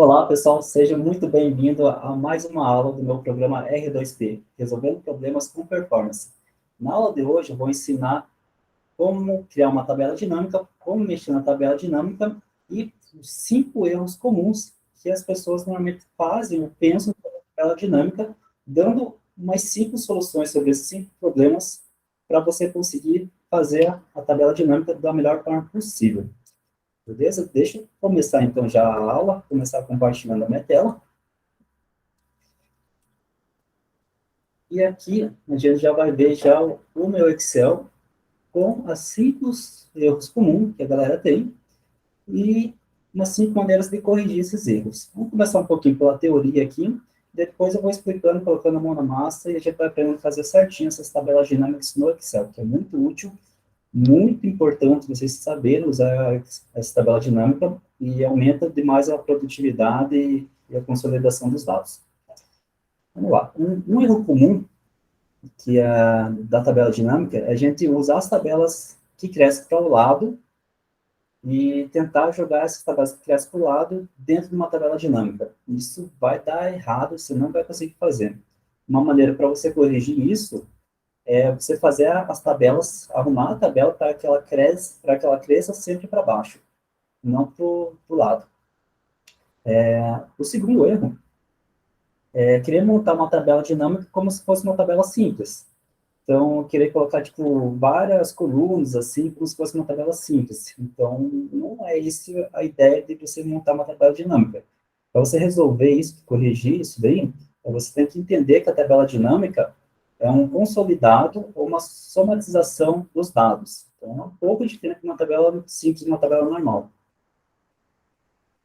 Olá, pessoal, seja muito bem-vindo a mais uma aula do meu programa R2P, Resolvendo Problemas com Performance. Na aula de hoje, eu vou ensinar como criar uma tabela dinâmica, como mexer na tabela dinâmica e os 5 erros comuns que as pessoas normalmente fazem ou pensam sobre a tabela dinâmica, dando umas 5 soluções sobre esses 5 problemas para você conseguir fazer a tabela dinâmica da melhor forma possível. Beleza? Deixa eu começar então já a aula, começar compartilhando a minha tela. E aqui a gente já vai ver já o meu Excel com as 5 erros comuns que a galera tem e umas 5 maneiras de corrigir esses erros. Vamos começar um pouquinho pela teoria aqui, depois eu vou explicando, colocando a mão na massa e a gente vai aprendendo a fazer certinho essas tabelas dinâmicas no Excel, que é muito útil, muito importante vocês saberem usar essa tabela dinâmica e aumenta demais a produtividade e a consolidação dos dados. Vamos lá. Um erro comum que é da tabela dinâmica é a gente usar as tabelas que crescem para o lado e tentar jogar essas tabelas que crescem para o lado dentro de uma tabela dinâmica. Isso vai dar errado, você não vai conseguir fazer. Uma maneira para você corrigir isso é você fazer as tabelas, arrumar a tabela para que ela cresça sempre para baixo, não para o lado. O segundo erro é querer montar uma tabela dinâmica como se fosse uma tabela simples. Então, querer colocar, tipo, várias colunas, assim, como se fosse uma tabela simples. Então, não é isso a ideia de você montar uma tabela dinâmica. Para você resolver isso, corrigir isso daí, você tem que entender que a tabela dinâmica é um consolidado ou uma somatização dos dados. Então, é um pouco diferente de uma tabela simples de uma tabela normal.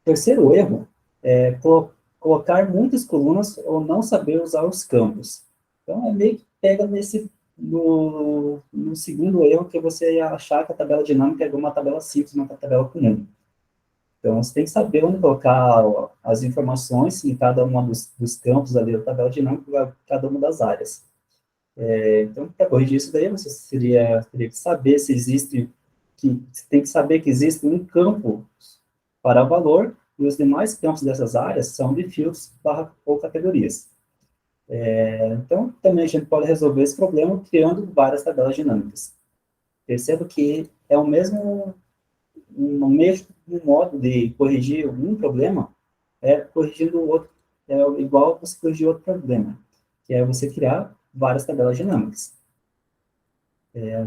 Terceiro erro é colocar muitas colunas ou não saber usar os campos. Então, é meio que pega no segundo erro, que é você achar que a tabela dinâmica é uma tabela simples, uma tabela comum. Então, você tem que saber onde colocar as informações em cada um dos campos ali da tabela dinâmica, cada uma das áreas. Então, para corrigir isso daí, você teria que saber se existe, você tem que saber que existe um campo para valor e os demais campos dessas áreas são de fields ou categorias. Então, também a gente pode resolver esse problema criando várias tabelas dinâmicas. Perceba que é o mesmo modo de corrigir um problema, corrigindo o outro, é igual você corrigir outro problema, que é você criar várias tabelas dinâmicas.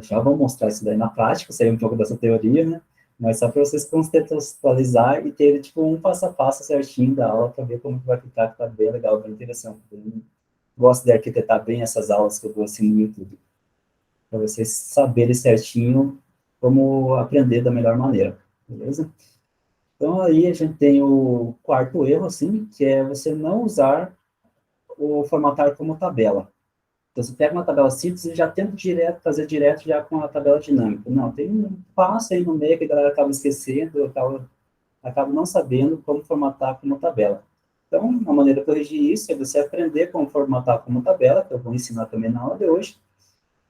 Já vou mostrar isso daí na prática, sair um pouco dessa teoria, né? Mas só para vocês contextualizar e ter, tipo, um passo a passo certinho da aula para ver como que vai ficar, que tá bem legal, bem interessante. Eu gosto de arquitetar bem essas aulas que eu dou assim no YouTube, para vocês saberem certinho como aprender da melhor maneira, beleza? Então, aí a gente tem o quarto erro, assim, que é você não usar o formatar como tabela. Então, você pega uma tabela simples e já tenta fazer direto já com a tabela dinâmica. Não, tem um passo aí no meio que a galera acaba esquecendo, acaba não sabendo como formatar como tabela. Então, uma maneira de corrigir isso é você aprender como formatar como tabela, que eu vou ensinar também na aula de hoje,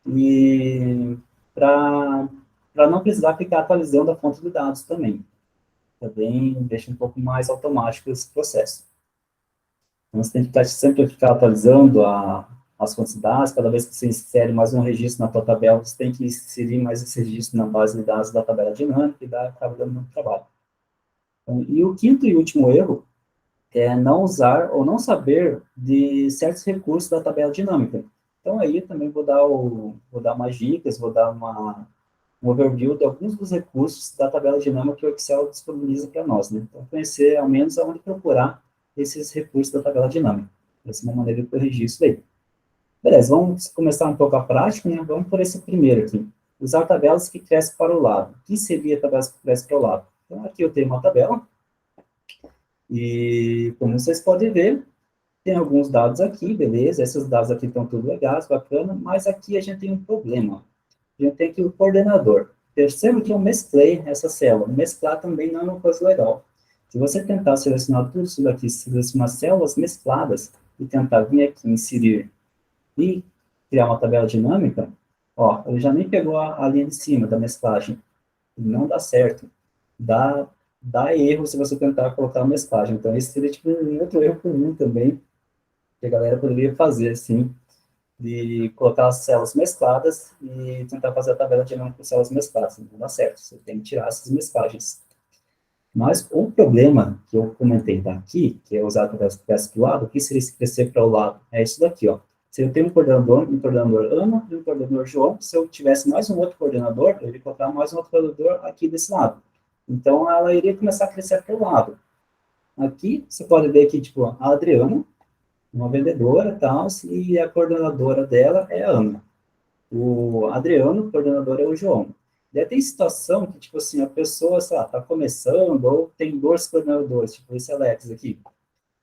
e para não precisar ficar atualizando a fonte de dados também. Também deixa um pouco mais automático esse processo. Então, você tem que sempre ficar atualizando as fontes de dados, cada vez que você insere mais um registro na tua tabela, você tem que inserir mais esse registro na base de dados da tabela dinâmica e acaba dando muito trabalho. Então, e o quinto e último erro é não usar ou não saber de certos recursos da tabela dinâmica. Então, aí também vou dar umas dicas, vou dar um overview de alguns dos recursos da tabela dinâmica que o Excel disponibiliza para nós, né? Então, conhecer ao menos aonde procurar esses recursos da tabela dinâmica. Essa é uma maneira de corrigir isso aí. Beleza, vamos começar um pouco a prática, né? Vamos por esse primeiro aqui. Usar tabelas que crescem para o lado. O que seria tabelas que crescem para o lado? Então, aqui eu tenho uma tabela, e como vocês podem ver, tem alguns dados aqui, beleza? Esses dados aqui estão tudo legais, bacana, mas aqui a gente tem um problema. A gente tem aqui o coordenador. Perceba que eu mesclei essa célula. Mesclar também não é uma coisa legal. Se você tentar selecionar tudo isso daqui, selecionar células mescladas, e tentar vir aqui inserir e criar uma tabela dinâmica, ó, ele já nem pegou a linha de cima da mesclagem. Não dá certo. Dá dá erro se você tentar colocar a mesclagem. Então, esse seria tipo um outro erro comum também, que a galera poderia fazer, assim, de colocar as células mescladas e tentar fazer a tabela dinâmica com células mescladas. Não dá certo, você tem que tirar essas mesclagens. Mas o problema que eu comentei daqui, que é usar a peça do lado, o que seria se crescer para o lado? É isso daqui, ó. Se eu tenho um coordenador Ana e um coordenador João, se eu tivesse mais um outro coordenador, eu iria colocar mais um outro coordenador aqui desse lado. Então, ela iria começar a crescer para o lado. Aqui, você pode ver que, tipo, a Adriana, uma vendedora e tal, e a coordenadora dela é a Ana. O Adriano, o coordenador, é o João. Daí tem situação que, tipo assim, a pessoa, sei lá, tá começando, ou tem dois coordenadores, tipo esse Alex aqui.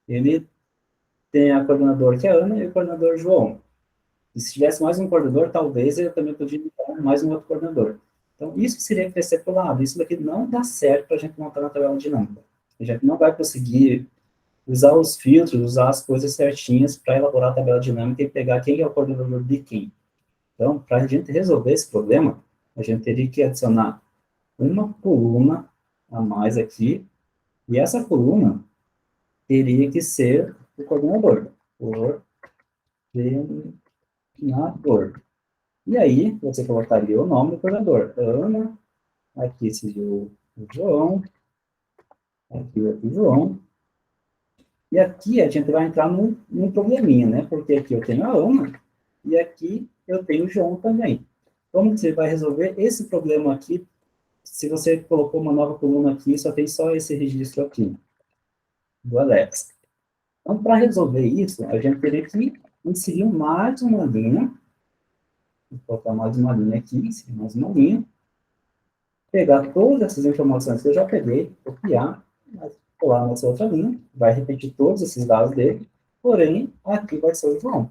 Ele tem a coordenadora que é a Ana e o coordenador João. E se tivesse mais um coordenador, talvez ele também podia indicar mais um outro coordenador. Então, isso seria crescer para o lado. Isso daqui não dá certo para a gente montar uma tabela dinâmica. A gente não vai conseguir usar os filtros, usar as coisas certinhas para elaborar a tabela dinâmica e pegar quem é o coordenador de quem. Então, para a gente resolver esse problema, a gente teria que adicionar uma coluna a mais aqui, e essa coluna teria que ser o coordenador. Coordenador. E aí, você colocaria o nome do coordenador. Ana, aqui seria o João, aqui o João. E aqui a gente vai entrar num probleminha, né? Porque aqui eu tenho a Ana, e aqui eu tenho o João também. Como você vai resolver esse problema aqui se você colocou uma nova coluna aqui, só tem só esse registro aqui, do Alex. Então, para resolver isso, a gente teria que inserir mais uma linha, vou colocar mais uma linha aqui, inserir mais uma linha, pegar todas essas informações que eu já peguei, copiar, colar nessa outra linha, vai repetir todos esses dados dele, porém, aqui vai ser o João.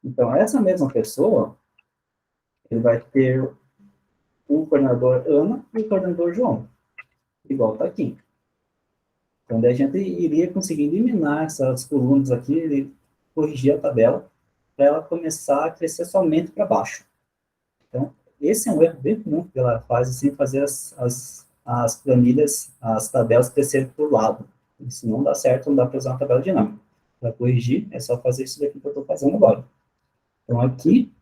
Então, essa mesma pessoa, ele vai ter o coordenador Ana e o coordenador João, igual está aqui. Então, daí a gente iria conseguir eliminar essas colunas aqui e corrigir a tabela para ela começar a crescer somente para baixo. Então, esse é um erro bem comum que ela faz, assim, fazer as planilhas, as tabelas crescerem para o lado. Isso não dá certo, não dá para usar uma tabela dinâmica. Para corrigir, é só fazer isso daqui que eu estou fazendo agora. Então, aqui,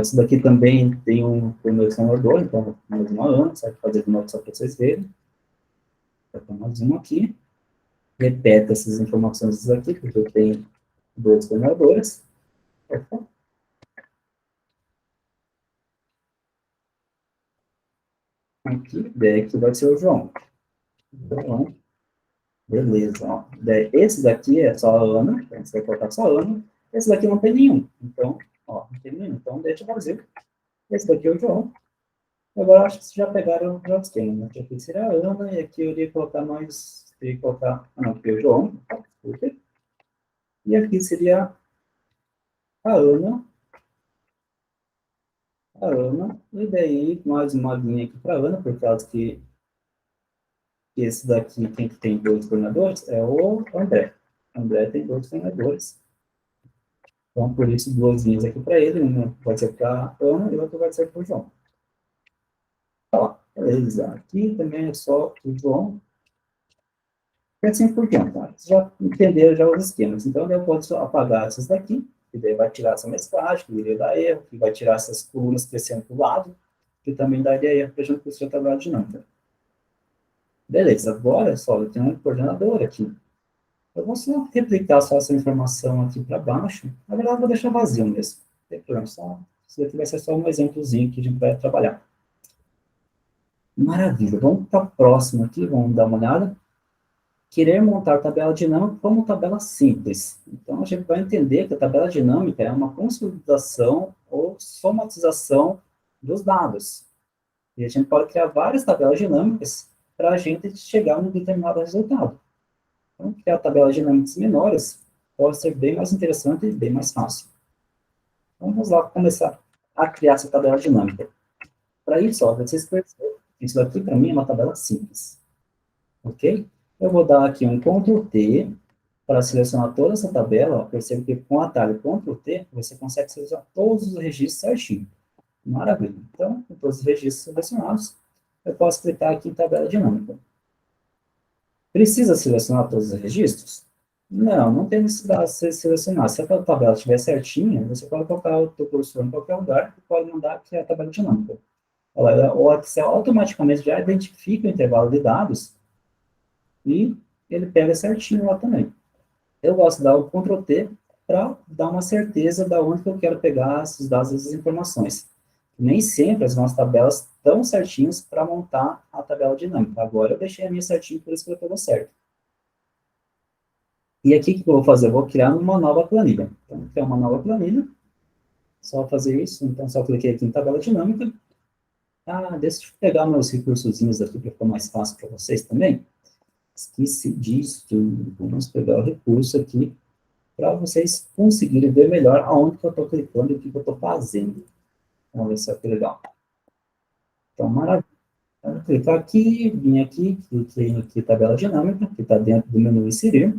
isso daqui também tem um coordenador, então, mais uma Ana, só fazer de novo só para vocês verem. Vou botar mais um aqui. Repete essas informações aqui, porque eu tenho dois coordenadores. Aqui, daí aqui vai ser o João. Então, beleza. Ó. Daí, esse daqui é só a Ana, então você vai colocar só a Ana. Esse daqui não tem nenhum. Então, ó, não tem nenhum. Então, deixa vazio. Esse daqui é o João. Agora, acho que vocês já pegaram já os temas. Né? Aqui seria a Ana, e aqui eu iria colocar mais... Iria colocar... Ah, não, aqui é o João. E aqui seria a Ana, e daí mais uma linha aqui para a Ana, por causa que esse daqui, quem tem dois coordenadores, é o André. O André tem dois coordenadores. Então, por isso, duas linhas aqui para ele, uma vai ser para a Ana e outra vai ser para o João. Tá, beleza. Aqui também é só o João. E assim por diante, tá? Vocês já entenderam já os esquemas. Então, eu posso apagar essas daqui, que daí vai tirar essa mesclagem, que iria dar erro, que vai tirar essas colunas crescendo para o lado, que também daria erro para a gente conseguir a tabela dinâmica. Beleza, agora só eu tenho um coordenador aqui. Eu vou só replicar só essa informação aqui para baixo. Na verdade, eu vou deixar vazio mesmo. Não tem problema, só, isso daqui vai ser só um exemplozinho que a gente vai trabalhar. Maravilha, vamos para a próxima aqui, vamos dar uma olhada. Querer montar tabela dinâmica como tabela simples. Então, a gente vai entender que a tabela dinâmica é uma consolidação ou somatização dos dados. E a gente pode criar várias tabelas dinâmicas para a gente chegar a um determinado resultado. Então, criar tabelas dinâmicas menores pode ser bem mais interessante e bem mais fácil. Então, vamos lá começar a criar essa tabela dinâmica. Para isso, ó, vocês percebem, isso aqui para mim é uma tabela simples. Ok? Eu vou dar aqui um Ctrl T para selecionar toda essa tabela. Ó, percebe que com o atalho Ctrl T, você consegue selecionar todos os registros certinho. Maravilha. Então, com todos os registros selecionados, eu posso clicar aqui em tabela dinâmica. Precisa selecionar todos os registros? Não, não tem necessidade de você selecionar. Se a tabela estiver certinha, você pode colocar o teu cursor em qualquer lugar e pode mandar aqui a tabela dinâmica. O Excel automaticamente já identifica o intervalo de dados e ele pega certinho lá também. Eu gosto de dar o Ctrl T para dar uma certeza de onde que eu quero pegar esses dados, essas informações. Nem sempre as nossas tabelas estão certinhas para montar a tabela dinâmica. Agora eu deixei a minha certinho, por isso que ela deu certo. E aqui o que eu vou fazer? Eu vou criar uma nova planilha. Então, vou criar uma nova planilha. Só fazer isso. Então, só cliquei aqui em tabela dinâmica. Ah, deixa eu pegar meus recursozinhos aqui para ficar mais fácil para vocês também. Esqueci disso. Vamos pegar o recurso aqui para vocês conseguirem ver melhor aonde que eu estou clicando e o que eu estou fazendo. Vamos ver se é legal. Então, maravilha. Eu vou clicar aqui, vim aqui, cliquei aqui tabela dinâmica, que está dentro do menu inserir.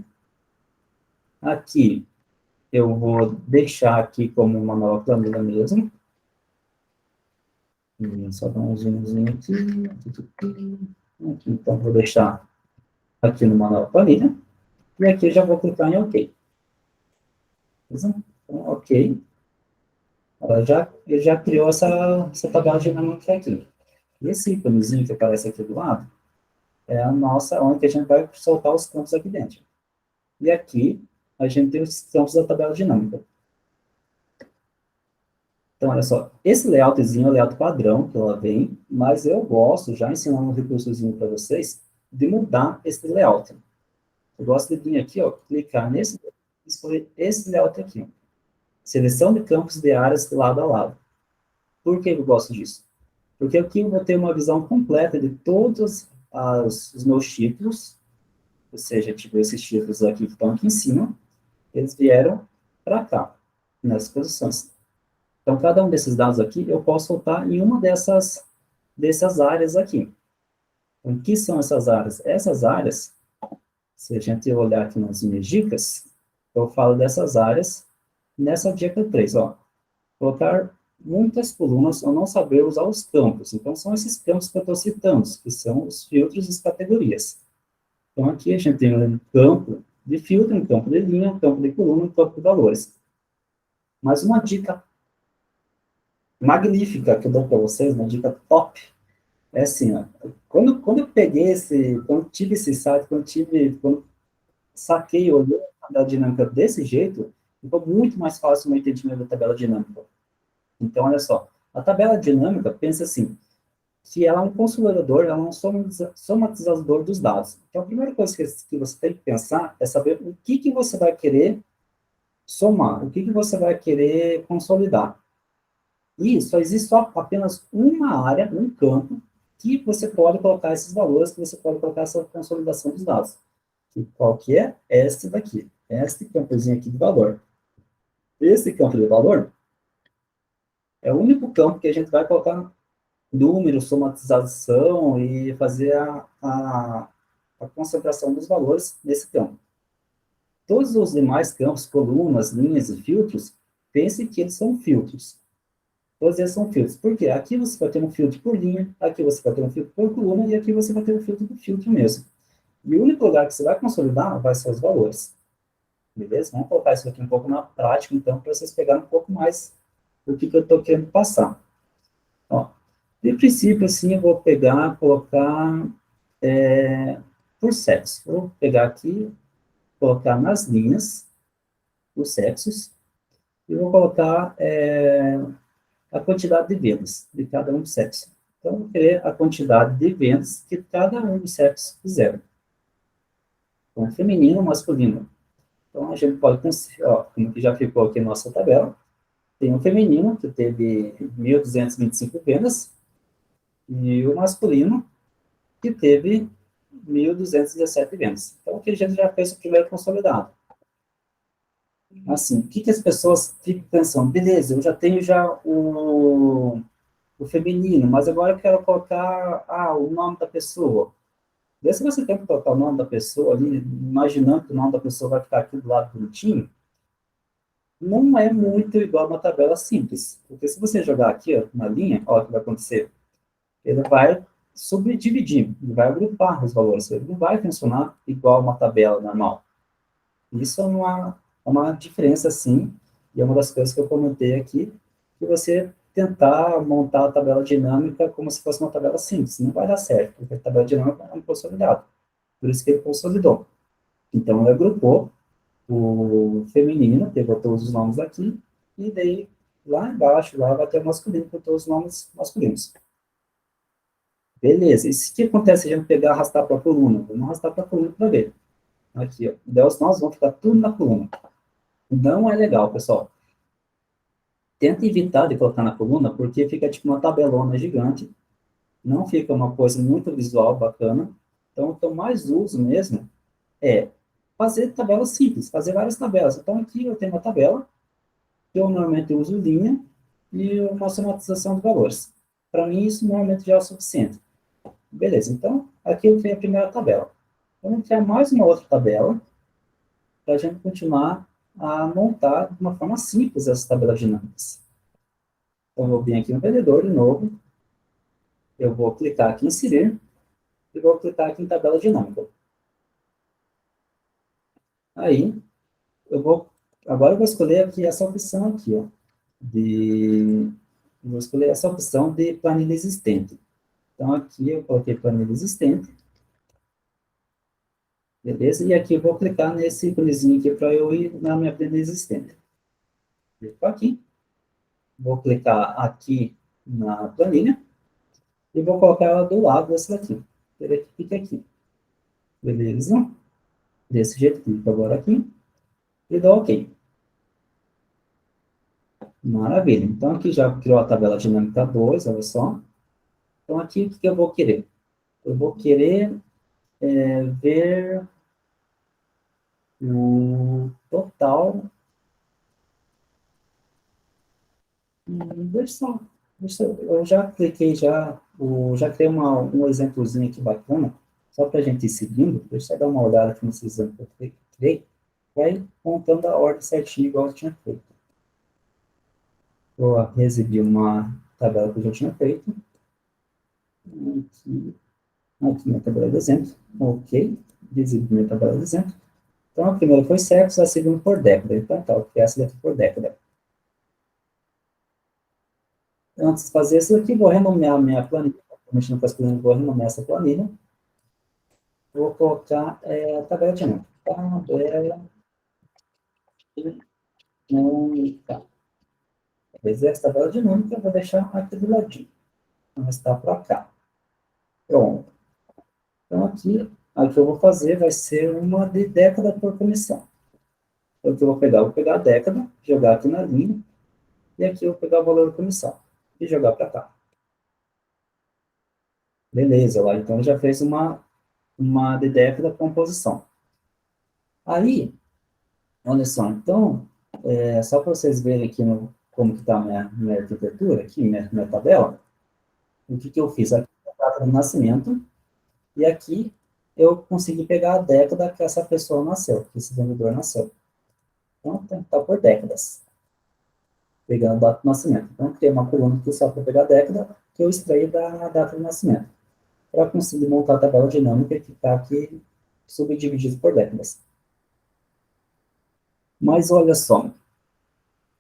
Aqui, eu vou deixar aqui como uma nova planilha mesmo. Só dar um zoomzinho aqui. Então, vou deixar aqui numa nova planilha. E aqui eu já vou clicar em OK. Beleza? Então, OK. Ele já criou essa tabela dinâmica aqui. E esse íconezinho que aparece aqui do lado é a nossa, onde a gente vai soltar os campos aqui dentro. E aqui a gente tem os campos da tabela dinâmica. Então, olha só, esse layoutzinho é o layout padrão que ela vem, mas eu gosto, já ensinando um recursozinho para vocês, de mudar esse layout. Eu gosto de vir aqui, ó, clicar nesse, escolher esse layout aqui. Seleção de campos de áreas lado a lado. Por que eu gosto disso? Porque aqui eu vou ter uma visão completa de todos os meus títulos, ou seja, tipo, esses títulos aqui que estão aqui em cima, eles vieram para cá, nessas posições. Então, cada um desses dados aqui, eu posso soltar em uma dessas áreas aqui. Então, o que são essas áreas? Essas áreas, se a gente olhar aqui nas minhas dicas, eu falo dessas áreas nessa dica 3, ó. Colocar muitas colunas ou não saber usar os campos. Então, são esses campos que eu estou citando, que são os filtros e as categorias. Então, aqui a gente tem um campo de filtro, um campo de linha, um campo de coluna, um campo de valores. Mas uma dica magnífica que eu dou para vocês, uma dica top, é assim, ó, quando eu peguei quando tive esse site, quando saquei, olhei a tabela dinâmica desse jeito, ficou muito mais fácil o meu entendimento da tabela dinâmica. Então, olha só, a tabela dinâmica, pensa assim, que ela é um consolidador, ela é um somatizador dos dados. Então, a primeira coisa que você tem que pensar é saber o que você vai querer somar, o que você vai querer consolidar. E só existe apenas uma área, um campo, que você pode colocar esses valores, que você pode colocar essa consolidação dos dados. E qual que é? Este daqui. Este campozinho aqui de valor. Esse campo de valor é o único campo que a gente vai colocar número, somatização e fazer a concentração dos valores nesse campo. Todos os demais campos, colunas, linhas e filtros, pense que eles são filtros. Todos eles são filtros. Por quê? Aqui você vai ter um filtro por linha, aqui você vai ter um filtro por coluna, e aqui você vai ter um filtro por filtro mesmo. E o único lugar que você vai consolidar vai ser os valores. Beleza? Vamos colocar isso aqui um pouco na prática, então, para vocês pegarem um pouco mais do que eu estou querendo passar. Ó, de princípio, assim, eu vou pegar, colocar por sexo. Vou pegar aqui, colocar nas linhas os sexos, e vou colocar a quantidade de vendas de cada um dos sexos. Então, eu vou querer a quantidade de vendas que cada um dos sexos fizeram. Então, feminino, masculino. Então, a gente pode, ó, como que já ficou aqui na nossa tabela, tem o feminino, que teve 1.225 vendas, e o masculino, que teve 1.217 vendas. Então, aqui a gente já fez o primeiro consolidado. Assim, o que as pessoas ficam pensando? Beleza, eu já tenho o feminino, mas agora eu quero colocar o nome da pessoa. Daí, se você tem que colocar o nome da pessoa ali, imaginando que o nome da pessoa vai ficar aqui do lado bonitinho, não é muito igual a uma tabela simples. Porque se você jogar aqui, ó, na linha, olha o que vai acontecer. Ele vai subdividir, ele vai agrupar os valores, ele não vai funcionar igual uma tabela normal. Isso é uma diferença, sim, e é uma das coisas que eu comentei aqui, que você tentar montar a tabela dinâmica como se fosse uma tabela simples, não vai dar certo, porque a tabela dinâmica é um consolidado, por isso que ele consolidou. Então, ele agrupou o feminino, pegou todos os nomes aqui, e daí, lá embaixo, lá vai ter o masculino, com todos os nomes masculinos. Beleza, e o que acontece se a gente pegar e arrastar para a coluna? Vamos arrastar para a coluna para ver. Aqui, ó. Daí os nós vão ficar tudo na coluna. Não é legal, pessoal. Tenta evitar de colocar na coluna, porque fica tipo uma tabelona gigante. Não fica uma coisa muito visual, bacana. Então, o que eu mais uso mesmo é fazer tabelas simples, fazer várias tabelas. Então, aqui eu tenho uma tabela, que eu normalmente uso linha e uma somatização de valores. Para mim, isso normalmente já é o suficiente. Beleza, então, aqui eu tenho a primeira tabela. Vamos criar mais uma outra tabela, para a gente continuar a montar de uma forma simples essas tabelas dinâmicas. Então, eu vou vir aqui no vendedor de novo, eu vou clicar aqui em inserir, e vou clicar aqui em tabela dinâmica. Aí, agora eu vou escolher aqui essa opção aqui, ó, vou escolher essa opção de planilha existente. Então, aqui eu coloquei planilha existente, beleza? E aqui eu vou clicar nesse íconezinho aqui para eu ir na minha planilha existente. Clico aqui, vou clicar aqui na planilha, e vou colocar ela do lado dessa daqui. Ele fica aqui. Beleza? Desse jeito, clico agora aqui e dou OK. Maravilha. Então, aqui já criou a tabela dinâmica 2, olha só. Então, aqui, o que eu vou querer? Eu vou querer ver o total. Eu já cliquei, já criei um exemplozinho aqui bacana, só para a gente ir seguindo. Deixa eu dar uma olhada aqui nesse exemplo que eu criei. Vai montando a ordem certinho, igual eu tinha feito. Vou exibir uma tabela que eu já tinha feito. Aqui minha tabela de exemplo. Ok. Exibir minha tabela de exemplo. Então, a primeira foi sexo, a segunda por década. Então, tá, eu criei essa daqui por década. Antes de fazer isso aqui, vou renomear a minha planilha. Estou mexendo com as planilhas, vou renomear essa planilha. Vou colocar a tabela de nome. Tabela dinâmica. Essa tabela dinâmica eu vou deixar aqui do ladinho. Então, está para cá. Pronto. Então, aqui eu vou fazer, vai ser uma de década por comissão. Então, o que eu vou pegar? Eu vou pegar a década, jogar aqui na linha, e aqui eu vou pegar o valor da comissão, e jogar para cá. Beleza, lá, então já fez uma de década composição. Aí, olha só, então, só para vocês verem aqui como que está a minha arquitetura, aqui, minha tabela, o que eu fiz? Aqui é a data de nascimento, e aqui eu consegui pegar a década que essa pessoa nasceu, que esse vendedor nasceu. Então, tem que estar por décadas, pegando a data de nascimento. Então, criei uma coluna aqui só para pegar a década, que eu extraí da data de nascimento, para conseguir montar a tabela dinâmica e ficar aqui subdividido por décadas. Mas olha só,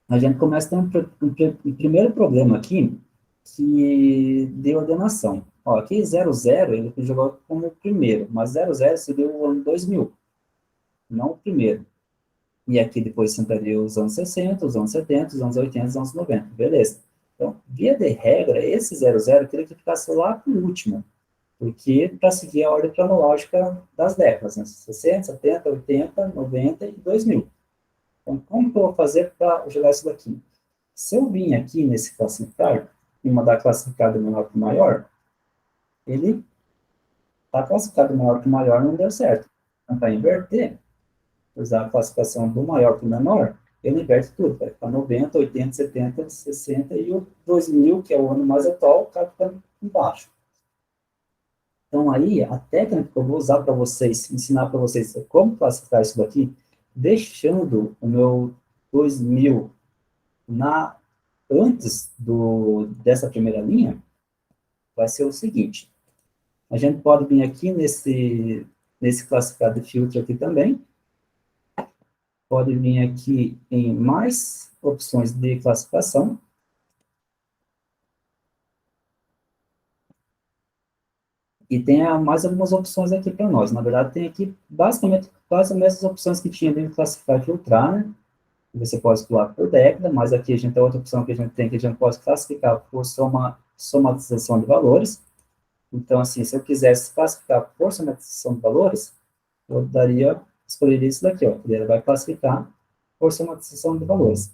a gente começa a ter um primeiro problema aqui, que de ordenação. Ó, aqui 00, ele jogou como o primeiro, mas 00 seria o ano 2000, não o primeiro. E aqui depois sentaria os anos 60, os anos 70, os anos 80, os anos 90, beleza. Então, via de regra, esse 00 eu queria que ficasse lá por último, porque para seguir a ordem cronológica das décadas, né? 60, 70, 80, 90 e 2000. Então, como que eu vou fazer para jogar isso daqui? Se eu vim aqui nesse classificar e mandar classificado menor para maior, ele está classificado menor para maior, não deu certo. Então, para inverter, usar a classificação do maior para o menor, ele inverte tudo, vai ficar 90, 80, 70, 60 e o 2000, que é o ano mais atual, está ficando embaixo. Então, aí, a técnica que eu vou usar para vocês, ensinar para vocês como classificar isso daqui, deixando o meu 2000 antes dessa primeira linha, vai ser o seguinte. A gente pode vir aqui nesse classificado de filtro aqui também. Pode vir aqui em mais opções de classificação. E tem mais algumas opções aqui para nós. Na verdade, tem aqui basicamente quase as mesmas opções que tinha dentro de classificar e filtrar, né? Você pode explorar por década, mas aqui a gente tem outra opção que a gente tem, que a gente pode classificar por somatização de valores. Então, assim, se eu quisesse classificar por somatização de valores, eu escolheria isso daqui, ó. Ele vai classificar por somatização de valores.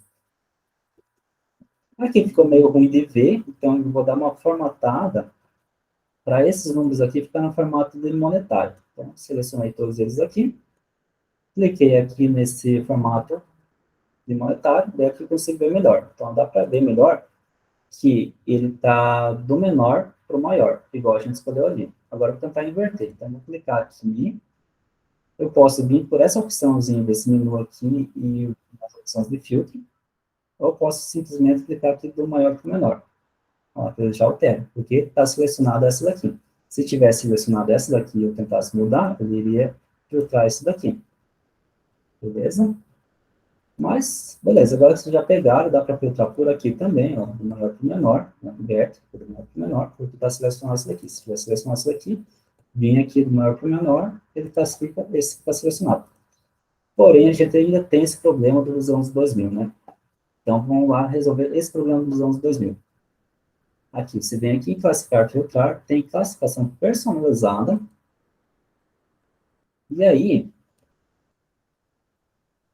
Aqui ficou meio ruim de ver, então eu vou dar uma formatada para esses números aqui ficar no formato de monetário. Então, selecionei todos eles aqui, cliquei aqui nesse formato de monetário, daí aqui eu consigo ver melhor. Então, dá para ver melhor que ele está do menor para o maior, igual a gente escolheu ali. Agora, eu vou tentar inverter. Então, eu vou clicar aqui, eu posso vir por essa opçãozinha desse menu aqui e as opções de filtro, ou eu posso simplesmente clicar aqui do maior para o menor. Ó, eu já altero, porque está selecionada essa daqui. Se tivesse selecionado essa daqui e eu tentasse mudar, ele iria filtrar isso daqui. Beleza? Mas, beleza, agora vocês já pegaram, dá para filtrar por aqui também, ó, do maior para o menor, né, aberto, do maior para o menor, porque está selecionado isso daqui. Se tiver selecionado isso daqui, vim aqui do maior para o menor, ele classifica esse que está selecionado. Porém, a gente ainda tem esse problema dos anos 2000, né? Então, vamos lá resolver esse problema dos anos 2000. Aqui, você vem aqui em classificar, filtrar, tem classificação personalizada, e aí,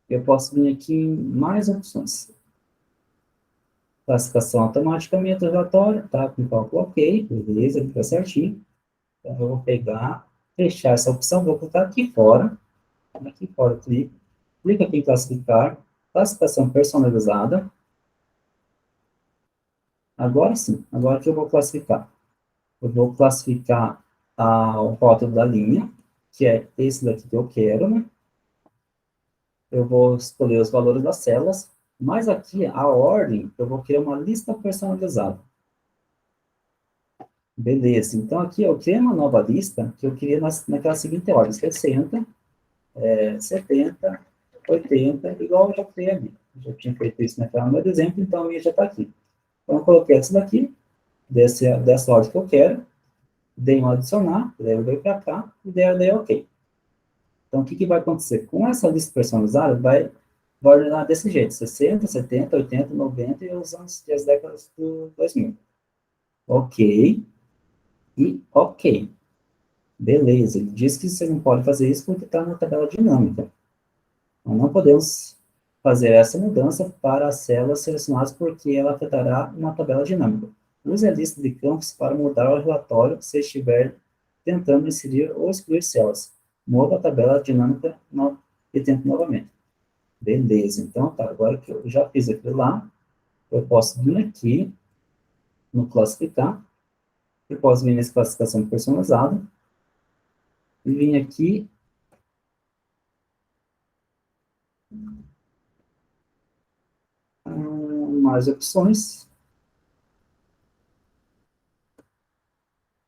eu posso vir aqui em mais opções. Classificação automaticamente aleatória, tá? Então, ok, beleza, fica certinho. Então, eu vou pegar, fechar essa opção, vou colocar aqui fora, clica aqui em classificar, classificação personalizada. Agora sim, agora que eu vou classificar. Eu vou classificar o rótulo da linha, que é esse daqui que eu quero, né? Eu vou escolher os valores das células, mas aqui a ordem, eu vou criar uma lista personalizada. Beleza, então aqui eu criei uma nova lista que eu queria naquela seguinte ordem: 60, 70, 80, igual eu já criei ali. Eu já tinha feito isso naquela meu exemplo, então a minha já está aqui. Então eu coloquei essa daqui, dessa ordem que eu quero, dei um adicionar, daí eu dei para cá, e daí eu dei OK. Então o que vai acontecer? Com essa lista personalizada, vai ordenar desse jeito: 60, 70, 80, 90 e os anos e as décadas do 2000. OK e OK. Beleza, ele diz que você não pode fazer isso porque está na tabela dinâmica. Nós não podemos fazer essa mudança para as células selecionadas porque ela afetará uma tabela dinâmica. Use a lista de campos para mudar o relatório se estiver tentando inserir ou excluir células. Mova a tabela dinâmica e tente novamente. Beleza, então tá, agora que eu já fiz aquilo lá, eu posso vir aqui no classificar, eu posso vir nessa classificação personalizada, e vir aqui mais opções,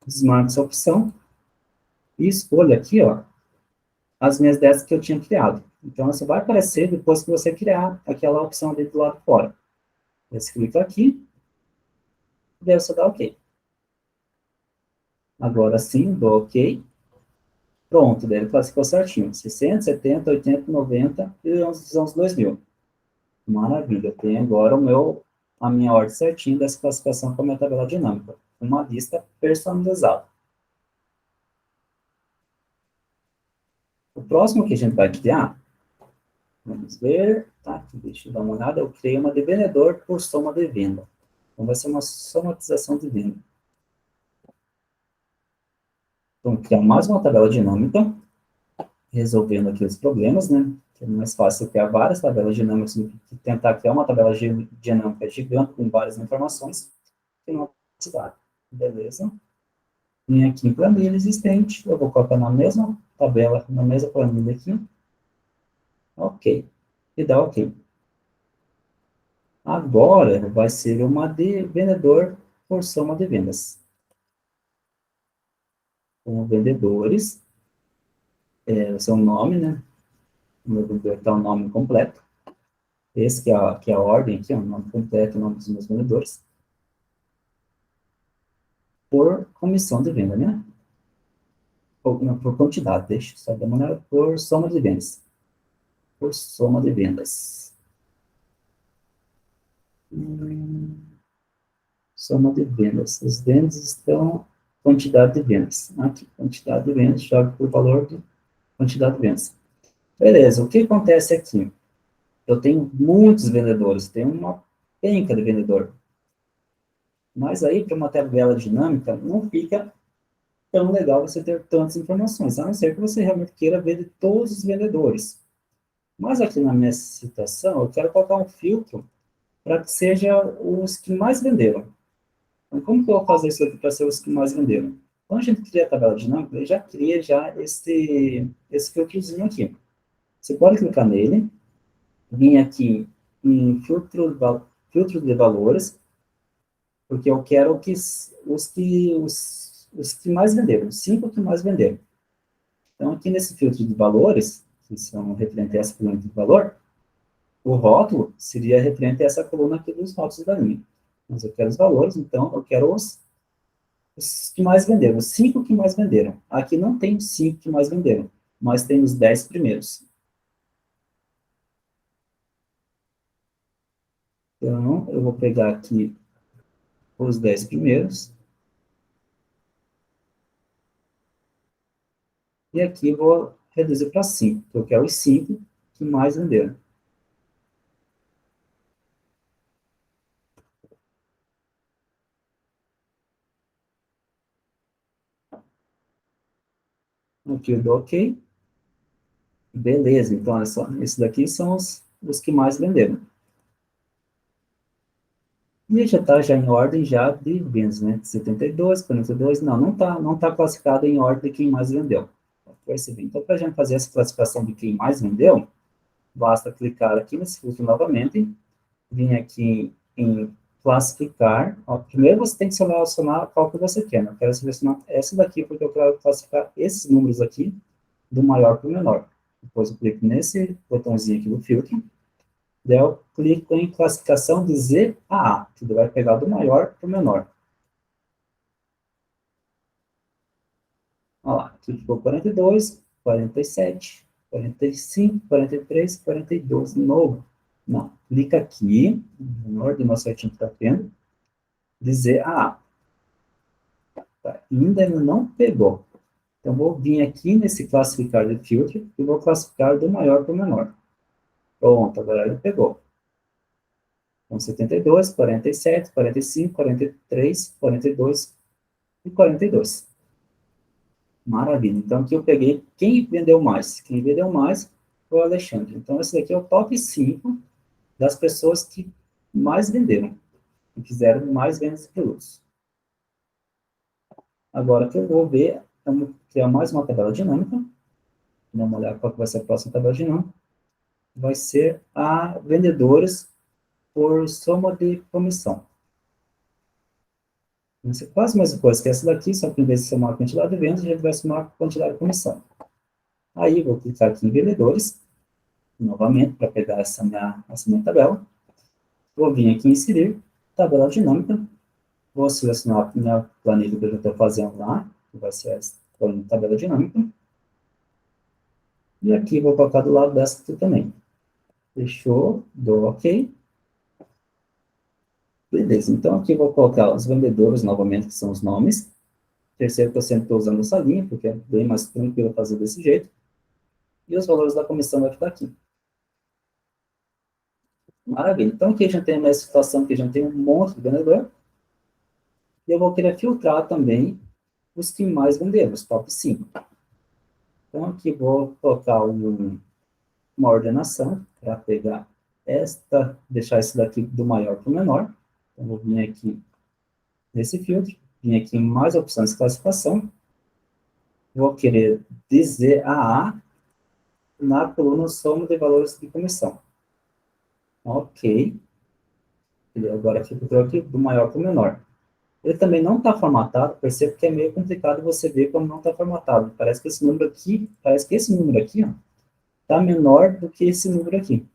desmarque essa opção, e escolha aqui, ó, as minhas dessas que eu tinha criado. Então, você vai aparecer depois que você criar aquela opção ali do lado de fora. Você clica aqui, e daí você dá OK. Agora sim, dou OK. Pronto, daí ele classificou certinho. 60, 70, 80, 90 e os anos 2000. Maravilha, tem agora a minha ordem certinha dessa classificação com a minha tabela dinâmica. Uma lista personalizada. O próximo que a gente vai criar, vamos ver, tá aqui, deixa eu dar uma olhada, eu criei uma de vendedor por soma de venda. Então, vai ser uma somatização de venda. Então, criar mais uma tabela dinâmica, resolvendo aqui os problemas, né? Que é mais fácil criar várias tabelas dinâmicas do que tentar criar uma tabela dinâmica gigante com várias informações que não precisar. Beleza? Vim aqui em planilha existente, eu vou colocar na mesma tabela, na mesma planilha aqui. OK. E dá OK. Agora vai ser uma de vendedor por soma de vendas. como vendedores, o seu nome, né? O meu vendedor está o nome completo. Esse que é a ordem aqui, o nome completo, o nome dos meus vendedores. Por comissão de venda, né? Por quantidade, deixa eu só dar uma olhada. Por soma de vendas. Por soma de vendas. Soma de vendas. As vendas estão quantidade de vendas. Aqui, quantidade de vendas, joga por valor de quantidade de vendas. Beleza, o que acontece aqui? Eu tenho muitos vendedores, tenho uma penca de vendedor. Mas aí, para uma tabela dinâmica, não fica tão legal você ter tantas informações, a não ser que você realmente queira ver de todos os vendedores. Mas aqui na minha situação, eu quero colocar um filtro para que seja os que mais venderam. Então, como que eu vou fazer isso aqui para ser os que mais venderam? Quando a gente cria a tabela dinâmica, ele já cria esse filtrozinho aqui. Você pode clicar nele, vir aqui em filtro de valores, porque eu quero que os que mais venderam, os 5 que mais venderam. Então, aqui nesse filtro de valores, que são referentes a essa coluna de valor, o rótulo seria referente a essa coluna aqui dos rótulos da linha. Mas eu quero os valores, então eu quero os que mais venderam, os 5 que mais venderam. Aqui não tem os 5 que mais venderam, mas tem os 10 primeiros. Então, eu vou pegar aqui os 10 primeiros, e aqui vou reduzir para 5, porque eu quero os 5 que mais venderam. Aqui eu dou OK. Beleza, então olha só, esses daqui são os que mais venderam. E já está já em ordem já de vendas, né? 72, 42, não tá classificado em ordem de quem mais vendeu. Percebi. Então, para a gente fazer essa classificação de quem mais vendeu, basta clicar aqui nesse filtro novamente, vir aqui em classificar. Ó, primeiro você tem que selecionar qual que você quer, né? Eu quero selecionar essa daqui, porque eu quero classificar esses números aqui do maior para o menor. Depois eu clico nesse botãozinho aqui do filtro, daí eu clico em classificação de Z a A, que vai pegar do maior para o menor. Olha lá, aqui ficou 42, 47, 45, 43, 42 de novo. Não, clica aqui, na ordem do certinho que está tendo, dizer A. Tá, ainda não pegou. Então, vou vir aqui nesse classificar de filtro e vou classificar do maior para o menor. Pronto, agora ele pegou. Então, 72, 47, 45, 43, 42 e 42. Maravilha. Então, aqui eu peguei quem vendeu mais. Quem vendeu mais foi o Alexandre. Então, esse daqui é o top 5 das pessoas que mais venderam, que fizeram mais vendas de produtos. Agora que eu vou ver, vamos criar mais uma tabela dinâmica. Vamos olhar qual que vai ser a próxima tabela dinâmica. Vai ser a vendedores por soma de comissão. Vai ser quase a mesma coisa que essa daqui, só que em vez de somar a quantidade de vendas, a gente vai somar a quantidade de comissão. Aí, vou clicar aqui em vendedores, novamente, para pegar essa minha tabela. Vou vir aqui em inserir, tabela dinâmica. Vou selecionar a minha planilha que eu já estou fazendo lá, que vai ser essa tabela dinâmica. E aqui vou colocar do lado dessa aqui também. Fechou, dou OK. Beleza, então aqui eu vou colocar os vendedores novamente, que são os nomes. Terceiro que eu sempre estou usando essa linha, porque é bem mais tranquilo fazer desse jeito. E os valores da comissão vai ficar aqui. Maravilha. Então aqui a gente tem uma situação que a gente tem um monte de vendedor. E eu vou querer filtrar também os que mais venderam, os top 5. Então aqui vou colocar uma ordenação para pegar deixar esse daqui do maior para o menor. Então vou vir aqui nesse filtro, vir aqui em mais opções de classificação. Vou querer dizer a A na coluna soma de valores de comissão. Ok. Ele agora filtrou aqui do maior para o menor. Ele também não está formatado, percebo que é meio complicado você ver como não está formatado. Parece que esse número aqui, ó, está menor do que esse número aqui.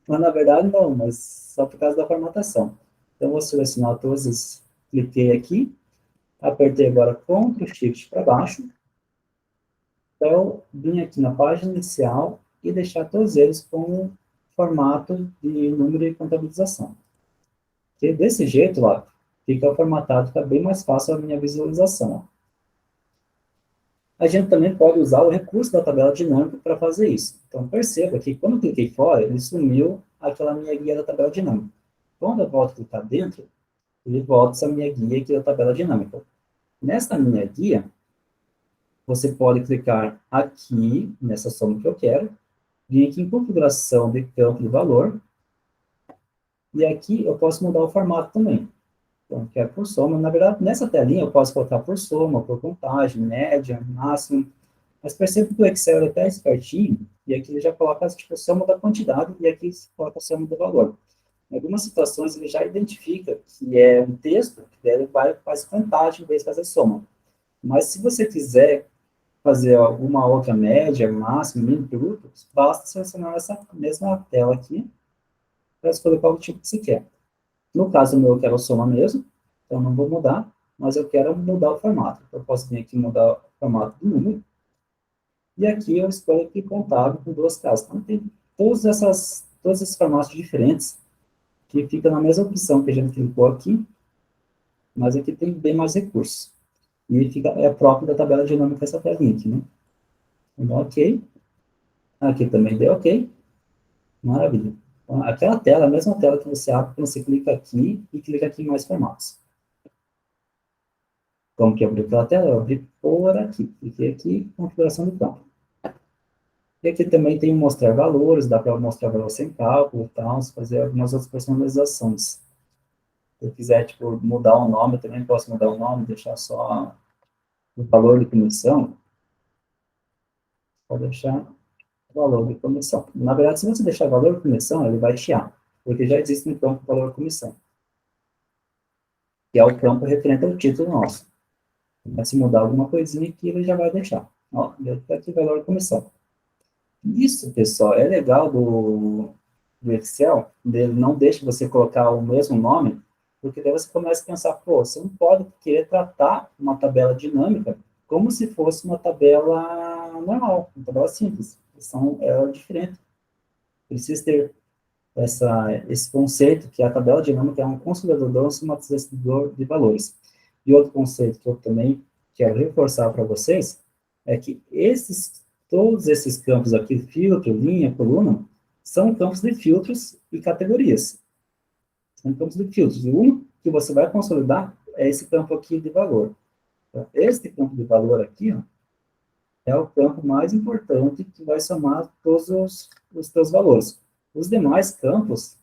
Mas, na verdade, não, mas só por causa da formatação. Então, vou selecionar todos esses, cliquei aqui, apertei agora Ctrl Shift para baixo, então, vim aqui na página inicial e deixar todos eles com formato de número de contabilização. E desse jeito, ó, fica formatado, fica bem mais fácil a minha visualização. A gente também pode usar o recurso da tabela dinâmica para fazer isso. Então, perceba que quando eu cliquei fora, ele sumiu aquela minha guia da tabela dinâmica. Quando eu volto a clicar dentro, ele volta essa minha guia aqui da tabela dinâmica. Nesta minha guia, você pode clicar aqui, nessa soma que eu quero, vir aqui em configuração de campo de valor, e aqui eu posso mudar o formato também. Então, quero por soma. Na verdade, nessa telinha eu posso colocar por soma, por contagem, média, máximo. Mas perceba que o Excel é até espertinho, e aqui ele já coloca tipo, a soma da quantidade, e aqui se coloca a soma do valor. Em algumas situações ele já identifica que é um texto, que ele vai fazer contagem em vez de fazer soma. Mas se você quiser fazer alguma outra média, máximo, mínimo, produto, basta selecionar essa mesma tela aqui, para escolher qual tipo que você quer. No caso meu, eu quero soma mesmo, então não vou mudar, mas eu quero mudar o formato. Então, eu posso vir aqui mudar o formato do número, e aqui eu escolho aqui contábil com duas casas. Então, tem todos esses formatos diferentes, que fica na mesma opção que a gente clicou aqui, mas aqui tem bem mais recursos. E fica, é próprio da tabela dinâmica essa telinha aqui, né? Então, ok. Aqui também deu ok. Maravilha. Então, aquela tela, a mesma tela que você abre, você clica aqui e clica aqui em mais formatos. Como que abrir aquela tela? Eu abri por aqui. Cliquei aqui, configuração do campo. E aqui também tem mostrar valores, dá para mostrar valor sem cálculo e tal, fazer algumas outras personalizações. Se eu quiser, tipo, mudar o nome, eu também posso mudar o nome, deixar só o valor de comissão, pode deixar o valor de comissão. Na verdade, se você deixar valor de comissão, ele vai chiar, porque já existe um campo valor de comissão, que é o campo referente ao título nosso. Mas se mudar alguma coisinha aqui, ele já vai deixar. Ó, está aqui valor de comissão. Isso, pessoal, é legal do Excel, ele não deixa você colocar o mesmo nome, porque daí você começa a pensar, pô, você não pode querer tratar uma tabela dinâmica como se fosse uma tabela normal, uma tabela simples. É diferente. Precisa ter esse conceito que a tabela dinâmica é um consolidador, um sistematizador de valores. E outro conceito que eu também quero reforçar para vocês é que todos esses campos aqui, filtro, linha, coluna, são campos de filtros e categorias. São campos de filtros. O único que você vai consolidar é esse campo aqui de valor. Então, este campo de valor aqui, ó, é o campo mais importante que vai somar todos os teus valores. Os demais campos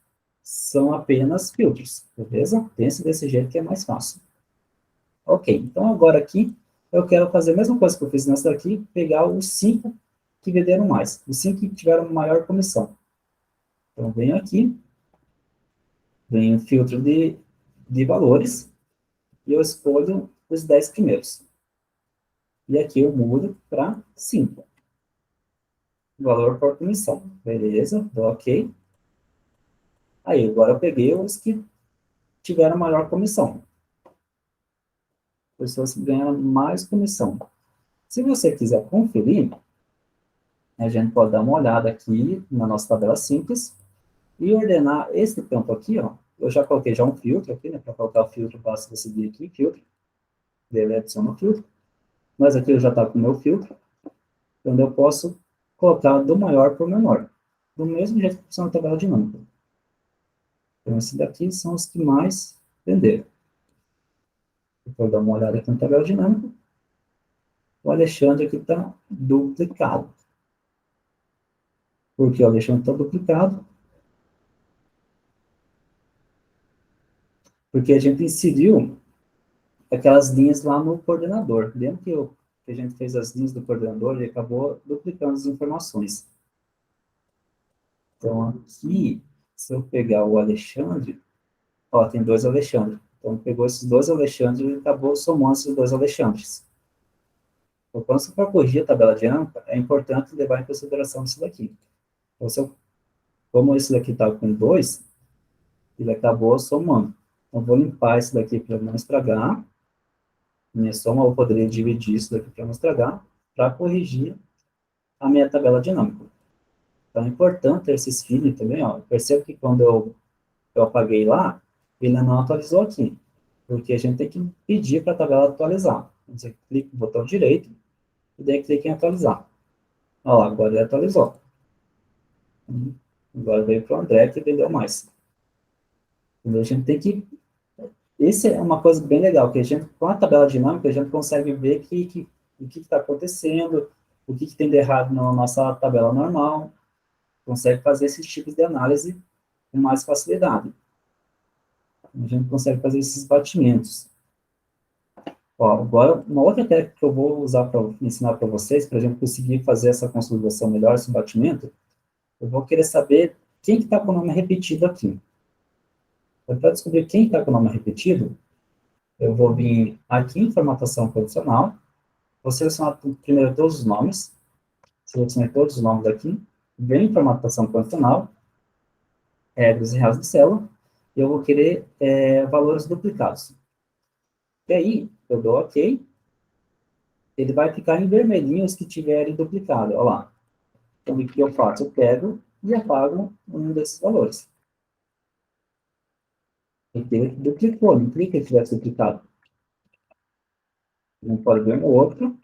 são apenas filtros, beleza? Pense desse jeito que é mais fácil. Ok, então agora aqui eu quero fazer a mesma coisa que eu fiz nessa aqui, pegar os 5 que venderam mais, os 5 que tiveram maior comissão. Então venho aqui, venho filtro de valores, e eu escolho os 10 primeiros. E aqui eu mudo para 5. Valor por comissão. Beleza, dou ok. Aí, agora eu peguei os que tiveram maior comissão. Pessoas que ganharam mais comissão. Se você quiser conferir, a gente pode dar uma olhada aqui na nossa tabela simples e ordenar esse campo aqui, ó. Eu já coloquei já um filtro aqui, né? Para colocar o filtro, basta você vir aqui em filtro. Ele adiciona o filtro. Mas aqui eu já está com o meu filtro. Então eu posso colocar do maior para o menor. Do mesmo jeito que funciona a tabela dinâmica. Então esses daqui são os que mais venderam. Vou dar uma olhada aqui na tabela dinâmica. O Alexandre aqui está duplicado. Por que o Alexandre está duplicado? Porque a gente inseriu aquelas linhas lá no coordenador. Lembra que a gente fez as linhas do coordenador, ele acabou duplicando as informações. Então, aqui, se eu pegar o Alexandre, ó, tem dois Alexandre. Então, pegou esses dois Alexandres e acabou somando esses dois Alexandres. Então, quando você for corrigir a tabela dinâmica, é importante levar em consideração isso daqui. Então, como esse daqui está com 2, ele acabou somando. Então, vou limpar isso daqui para não estragar. Minha soma, eu poderia dividir isso daqui para não estragar, para corrigir a minha tabela dinâmica. Então, é importante ter esses feelings também, ó. Eu percebo que quando eu apaguei lá, ele não atualizou aqui. Porque a gente tem que pedir para a tabela atualizar. Então, você clica no botão direito, e daí clica em atualizar. Olha lá, agora ele atualizou. Agora veio para o André, que vendeu mais. Então, a gente tem que... Isso é uma coisa bem legal, que a gente, com a tabela dinâmica, a gente consegue ver o que está acontecendo, o que tem de errado na nossa tabela normal, consegue fazer esses tipos de análise com mais facilidade. A gente consegue fazer esses batimentos. Ó, agora, uma outra técnica que eu vou usar para ensinar para vocês, para a gente conseguir fazer essa consolidação melhor, esse batimento, eu vou querer saber quem que está com o nome repetido aqui. Então, para descobrir quem está com o nome repetido, eu vou vir aqui em formatação condicional, vou selecionar primeiro todos os nomes, selecionei todos os nomes aqui, venho em formatação condicional, regras e reais de célula, e eu vou querer valores duplicados. E aí, eu dou OK, ele vai ficar em vermelhinho os que tiverem duplicado, olha lá. Então, o que eu faço? Eu pego e apago um desses valores. Porque ele duplicou, não clica que tivesse duplicado. Não pode ver no outro.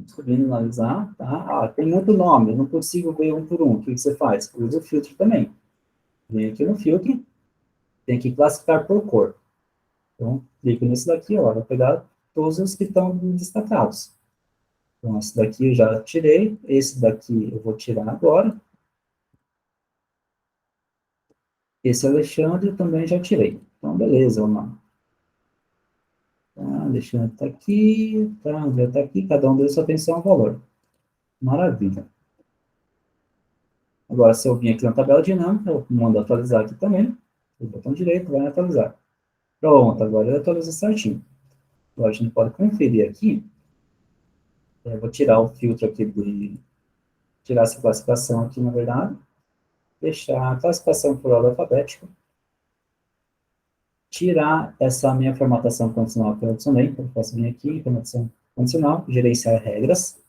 Subindo, analisar, tá? Ah, tem muito nome, eu não consigo ver um por um. O que você faz? Usa o filtro também. Vem aqui no filtro, tem que classificar por cor. Então, clico nesse daqui, ó, vou pegar todos os que estão destacados. Então, esse daqui eu já tirei, esse daqui eu vou tirar agora. Esse Alexandre eu também já tirei. Então, beleza, vamos lá. Tá, Alexandre está aqui, tá, André está aqui, cada um deles só tem só um valor. Maravilha. Agora, se eu vim aqui na tabela dinâmica, eu mando atualizar aqui também. O botão direito vai atualizar. Pronto, agora ele atualiza certinho. Agora a gente pode conferir aqui. Eu vou tirar o filtro aqui tirar essa classificação aqui, na verdade. Deixar a classificação por ordem alfabética. Tirar essa minha formatação condicional que eu adicionei. Então, eu posso vir aqui, formatação condicional, gerenciar regras.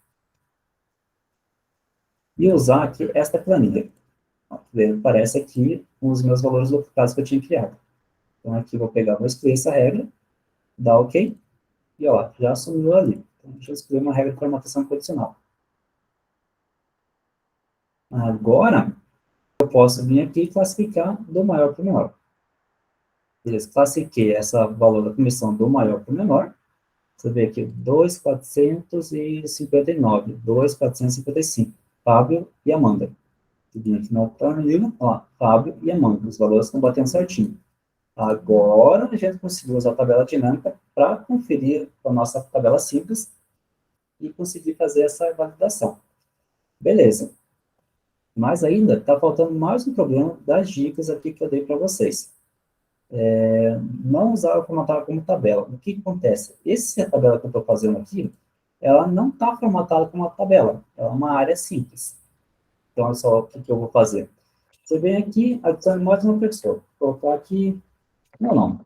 E usar aqui esta planilha. Aparece aqui os meus valores duplicados que eu tinha criado. Então, aqui eu vou pegar, vou excluir essa regra, dar OK, e ó, já assumiu ali. Então, deixa eu escolher uma regra de formatação condicional. Agora, eu posso vir aqui e classificar do maior para o menor. Beleza, classifiquei essa valor da comissão do maior para o menor. Você vê aqui, 2.459, 2.455, Fábio e Amanda. Vim aqui na planilha, ó, Fábio e Amanda, os valores estão batendo certinho. Agora, a gente conseguiu usar a tabela dinâmica para conferir a nossa tabela simples e conseguir fazer essa validação. Beleza. Mas ainda está faltando mais um problema das dicas aqui que eu dei para vocês. Não usar o formatado como tabela. O que acontece? Essa tabela que eu estou fazendo aqui, ela não está formatada como uma tabela. Ela é uma área simples. Então, olha só o que eu vou fazer. Você vem aqui, adicione mais uma pessoa. Vou colocar aqui meu nome.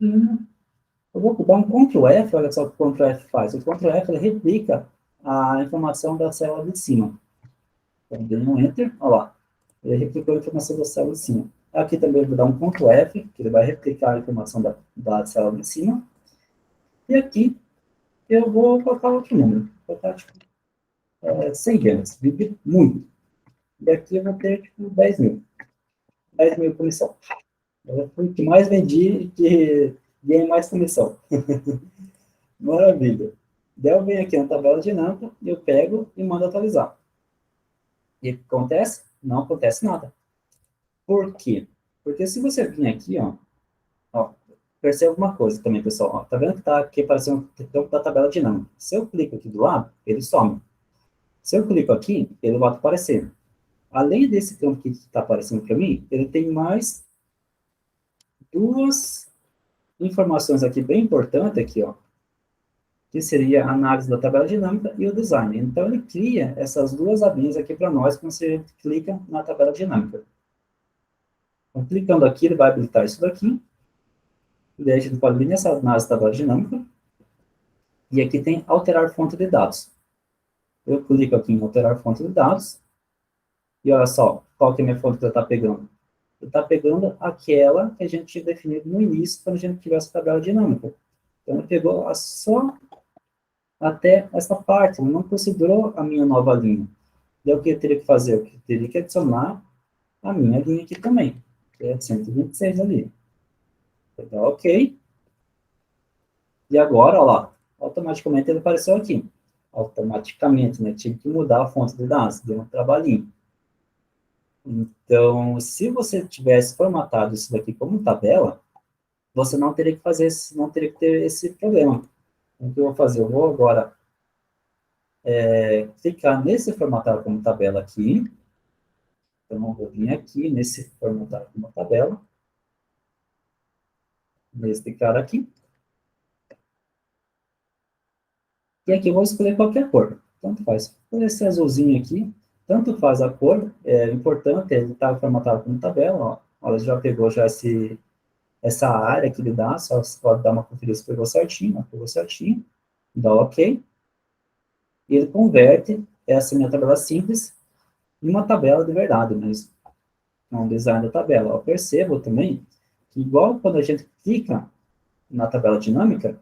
Eu vou dar um Ctrl F, olha só o que o Ctrl F faz. O Ctrl F ele replica a informação da célula de cima. Então, dei um Enter, olha lá. Ele replicou a informação da célula de cima. Aqui também eu vou dar um Ctrl F, que ele vai replicar a informação da célula de cima. E aqui eu vou colocar outro número. Vou colocar, tipo, 100 ienes. Vive muito. E aqui eu vou ter, tipo, 10 mil. 10 mil comissão. Eu fui o que mais vendi, que ganhei mais comissão. Maravilha. Daí eu venho aqui na tabela dinâmica, eu pego e mando atualizar. E o que acontece? Não acontece nada. Por quê? Porque se você vir aqui, ó, percebe uma coisa também, pessoal. Ó, tá vendo que está aqui aparecendo o campo da tabela dinâmica? Se eu clico aqui do lado, ele some. Se eu clico aqui, ele volta a aparecer. além desse campo que está aparecendo para mim, ele tem mais duas informações aqui bem importantes aqui, ó, que seria a análise da tabela dinâmica e o design. Então, ele cria essas duas abinhas aqui para nós quando você clica na tabela dinâmica. Então, clicando aqui, ele vai habilitar isso daqui. E daí a gente pode vir nessa análise da tabela dinâmica. E aqui tem alterar fonte de dados. Eu clico aqui em alterar fonte de dados. E olha só, qual que é a minha fonte que ele está pegando? Ele está pegando aquela que a gente tinha definido no início, quando a gente tivesse a tabela dinâmica. Então, ele pegou só até essa parte, ele não considerou a minha nova linha. Daí o que eu teria que fazer? Eu teria que adicionar a minha linha aqui também, que é 126 ali. Vou dar OK. E agora, olha lá, automaticamente ele apareceu aqui. Automaticamente, né? Tive que mudar a fonte de dados, deu um trabalhinho. Então, se você tivesse formatado isso daqui como tabela, você não teria que fazer, não teria que ter esse problema. Então, o que eu vou fazer? Eu vou agora clicar nesse formatar como tabela aqui. Então, eu vou vir aqui nesse formatar como tabela, nesse cara aqui. E aqui eu vou escolher qualquer cor. Tanto faz. Esse azulzinho aqui, tanto faz a cor. É importante, ele está formatado como tabela. Ó. Olha, já pegou já essa área que ele dá. Só você pode dar uma conferida se pegou certinho. Ó, pegou certinho. Dá OK. E ele converte essa minha tabela simples em uma tabela de verdade mesmo. É um design da tabela. Eu percebo também que, igual quando a gente clica na tabela dinâmica,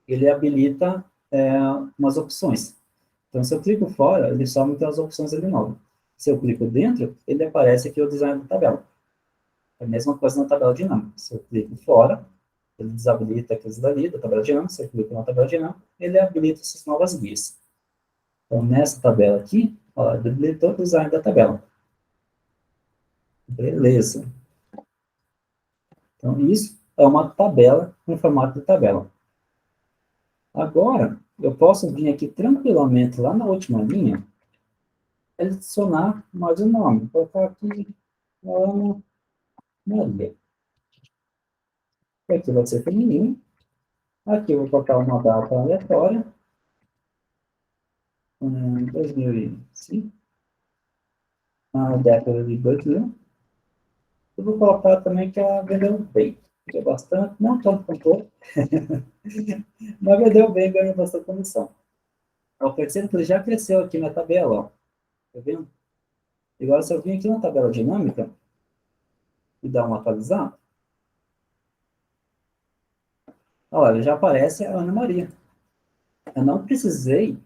ele habilita umas opções. Então, se eu clico fora, ele só me tem as opções ali novas. Se eu clico dentro, ele aparece aqui o design da tabela. É a mesma coisa na tabela dinâmica. Se eu clico fora, ele desabilita aqueles dali da tabela dinâmica. Se eu clico na tabela dinâmica, ele habilita essas novas guias. Então, nessa tabela aqui, ó, ele habilitou o design da tabela. Beleza. Então, isso é uma tabela com formato de tabela. Agora, eu posso vir aqui tranquilamente lá na última linha, adicionar mais um nome. Vou colocar aqui Ana Maria. Aqui vai ser feminino. Aqui eu vou colocar uma data aleatória. 2005. A década de 2000. Eu vou colocar também que ela vendeu bem. Vendeu bastante, não tanto quanto mas vendeu bem, ganhou bastante comissão. O percento já cresceu aqui na tabela, ó. Tá vendo? Agora, se eu vir aqui na tabela dinâmica e dar uma atualizar, olha, já aparece a Ana Maria. Eu não precisei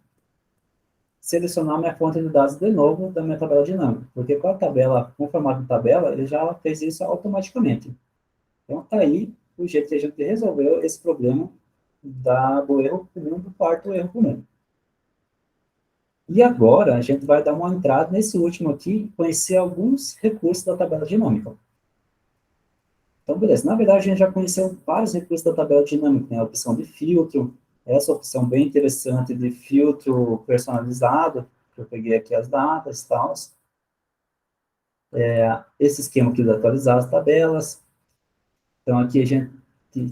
selecionar minha fonte de dados de novo da minha tabela dinâmica, porque com a tabela, com o formato de tabela, ele já fez isso automaticamente. Então, tá aí o jeito que a gente resolveu esse problema do erro comum, do quarto erro comum. E agora, a gente vai dar uma entrada nesse último aqui, conhecer alguns recursos da tabela dinâmica. Então, beleza. Na verdade, a gente já conheceu vários recursos da tabela dinâmica, né? A opção de filtro, essa opção bem interessante de filtro personalizado, que eu peguei aqui as datas e tal. Esse esquema aqui de atualizar as tabelas. Então, aqui a gente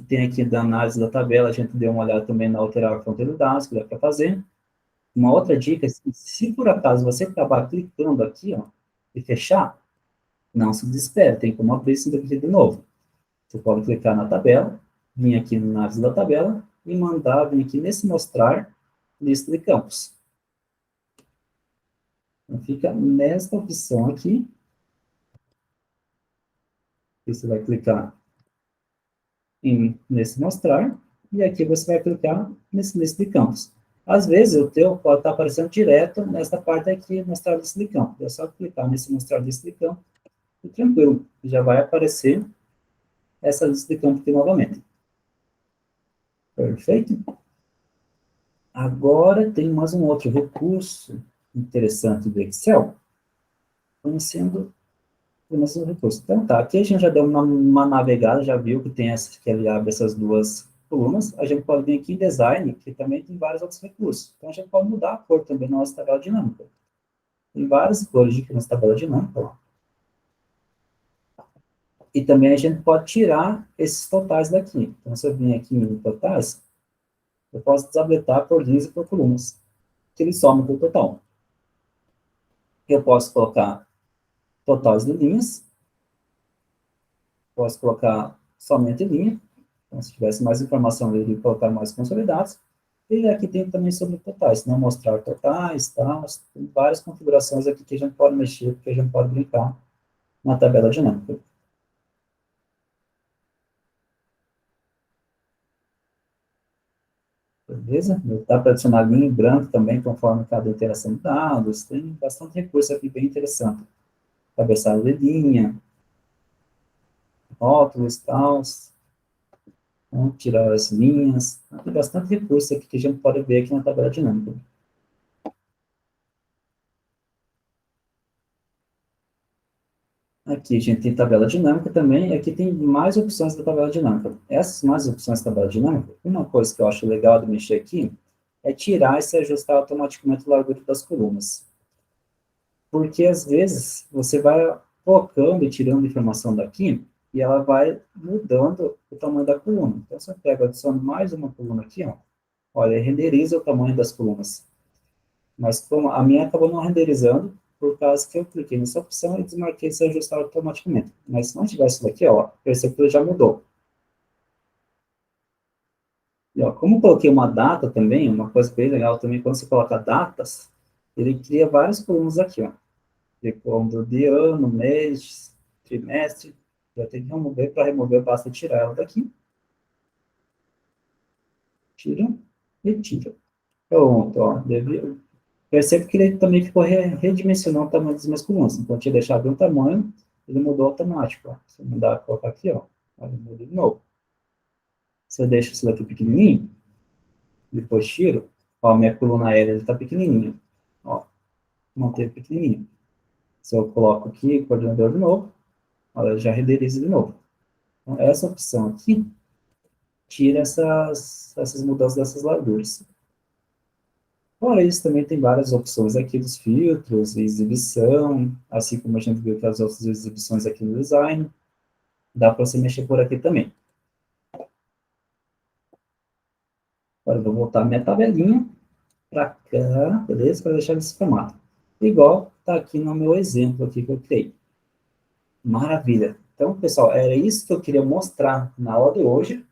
tem aqui da análise da tabela, a gente deu uma olhada também na alterar a fonte de dados, que dá para fazer. Uma outra dica, se por acaso você acabar clicando aqui, ó, e fechar, não se desespere, tem como abrir isso daqui de novo. Você pode clicar na tabela, vir aqui na análise da tabela e mandar vir aqui nesse mostrar lista de campos. Então, fica nesta opção aqui. Você vai clicar nesse mostrar e aqui você vai clicar nesse lista de campos. Às vezes o teu pode estar aparecendo direto nesta parte aqui, mostrar lista de campos. É só clicar nesse mostrar lista de campos e tranquilo, já vai aparecer essa lista de campos aqui novamente. Perfeito? Agora tem mais um outro recurso interessante do Excel, conhecendo mais um recurso. Então tá, aqui a gente já deu uma navegada, já viu que tem que ele abre essas duas colunas. A gente pode vir aqui em Design, que também tem vários outros recursos. Então a gente pode mudar a cor também na nossa tabela dinâmica. Tem várias cores aqui nessa tabela dinâmica, ó. E também a gente pode tirar esses totais daqui. Então, se eu vim aqui em totais, eu posso desabilitar por linhas e por colunas, que ele soma o total. Eu posso colocar totais de linhas, posso colocar somente linha. Então, se tivesse mais informação, eu iria colocar mais consolidados. E aqui tem também sobre totais, né? Mostrar totais, tal. Tem várias configurações aqui que a gente pode mexer, que a gente pode brincar na tabela dinâmica. Beleza? Dá para adicionar linha em branco também, conforme cada interação de dados. Tem bastante recurso aqui bem interessante. Cabeçalho de linha, rótulos, tal. Vamos tirar as linhas. Tem bastante recurso aqui que a gente pode ver aqui na tabela dinâmica. Aqui a gente tem tabela dinâmica também, e aqui tem mais opções da tabela dinâmica. Essas mais opções da tabela dinâmica, uma coisa que eu acho legal de mexer aqui, é tirar e se ajustar automaticamente a largura das colunas. Porque, às vezes, você vai colocando e tirando informação daqui, e ela vai mudando o tamanho da coluna. Então, se eu pego e adiciono mais uma coluna aqui, ó, olha, renderiza o tamanho das colunas. Mas como a minha acabou não renderizando, por causa que eu cliquei nessa opção e desmarquei se ajustar automaticamente. Mas se não tivesse isso daqui, ó, percebe que ele já mudou. E, ó, como eu coloquei uma data também, uma coisa bem legal também, quando você coloca datas, ele cria várias colunas aqui, ó. De ano, mês, trimestre. Já tem que remover, para remover basta tirar ela daqui. Tira e tira. Pronto, ó. Percebe que ele também ficou redimensionando o tamanho das minhas colunas. Então, eu tinha deixado de um tamanho, ele mudou automático. Ó. Se eu mudar, colocar aqui, ó, ele muda de novo. Se eu deixo isso daqui pequenininho, depois tiro, ó, minha coluna aérea está pequenininha. Ó, manteve pequenininho. Se eu coloco aqui, coordenador de novo, ela já renderiza de novo. Então, essa opção aqui tira essas mudanças dessas larguras. Fora isso, também tem várias opções aqui dos filtros, exibição, assim como a gente viu que as outras exibições aqui no design, dá para você mexer por aqui também. Agora eu vou voltar minha tabelinha para cá, beleza? Para deixar nesse formato. Igual está aqui no meu exemplo aqui que eu criei. Maravilha! Então, pessoal, era isso que eu queria mostrar na aula de hoje.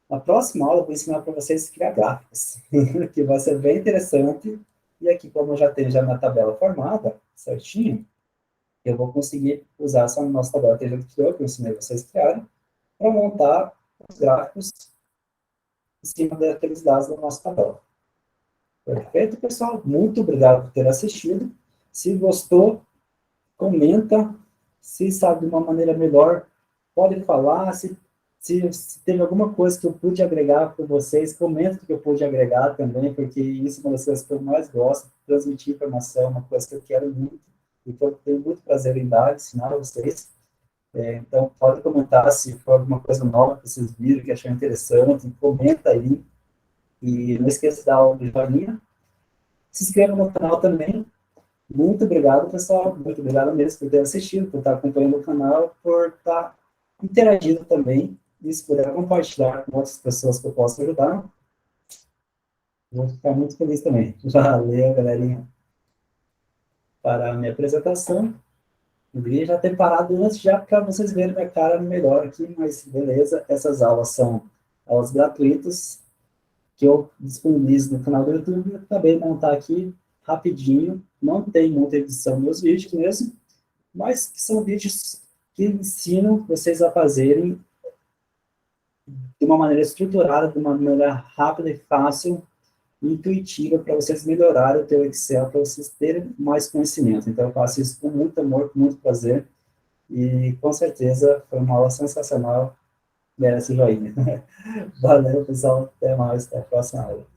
Na próxima aula, eu vou ensinar para vocês a criar gráficos, que vai ser bem interessante. E aqui, como eu já tenho já minha tabela formada, certinho, eu vou conseguir usar essa nossa tabela que a gente criou, que eu ensinei vocês a criarem, para montar os gráficos em cima daqueles dados da nossa tabela. Perfeito, pessoal? Muito obrigado por ter assistido. Se gostou, comenta. Se sabe de uma maneira melhor, pode falar. Se teve alguma coisa que eu pude agregar para vocês, comenta que eu pude agregar também, porque isso é uma das coisas que eu mais gosto, transmitir informação, uma coisa que eu quero muito, e que eu tenho muito prazer em dar, ensinar a vocês. Então, pode comentar se for alguma coisa nova que vocês viram, que acharam interessante, comenta aí. E não esqueça de dar o joinha. Se inscreva no canal também. Muito obrigado, pessoal. Muito obrigado mesmo por ter assistido, por estar acompanhando o canal, por estar interagindo também. E se puder compartilhar com outras pessoas que eu possa ajudar, vou ficar muito feliz também. Valeu, galerinha. Para a minha apresentação. Eu devia já ter parado antes, já para vocês verem minha cara melhor aqui, mas beleza. Essas aulas são aulas gratuitas que eu disponibilizo no canal do YouTube. Eu acabei de montar aqui rapidinho. Não tem muita edição nos vídeos mesmo, mas que são vídeos que ensinam vocês a fazerem de uma maneira estruturada, de uma maneira rápida e fácil, intuitiva, para vocês melhorarem o teu Excel, para vocês terem mais conhecimento. Então, eu faço isso com muito amor, com muito prazer, e com certeza foi uma aula sensacional, merece joinha. Valeu, pessoal, até mais, até a próxima aula.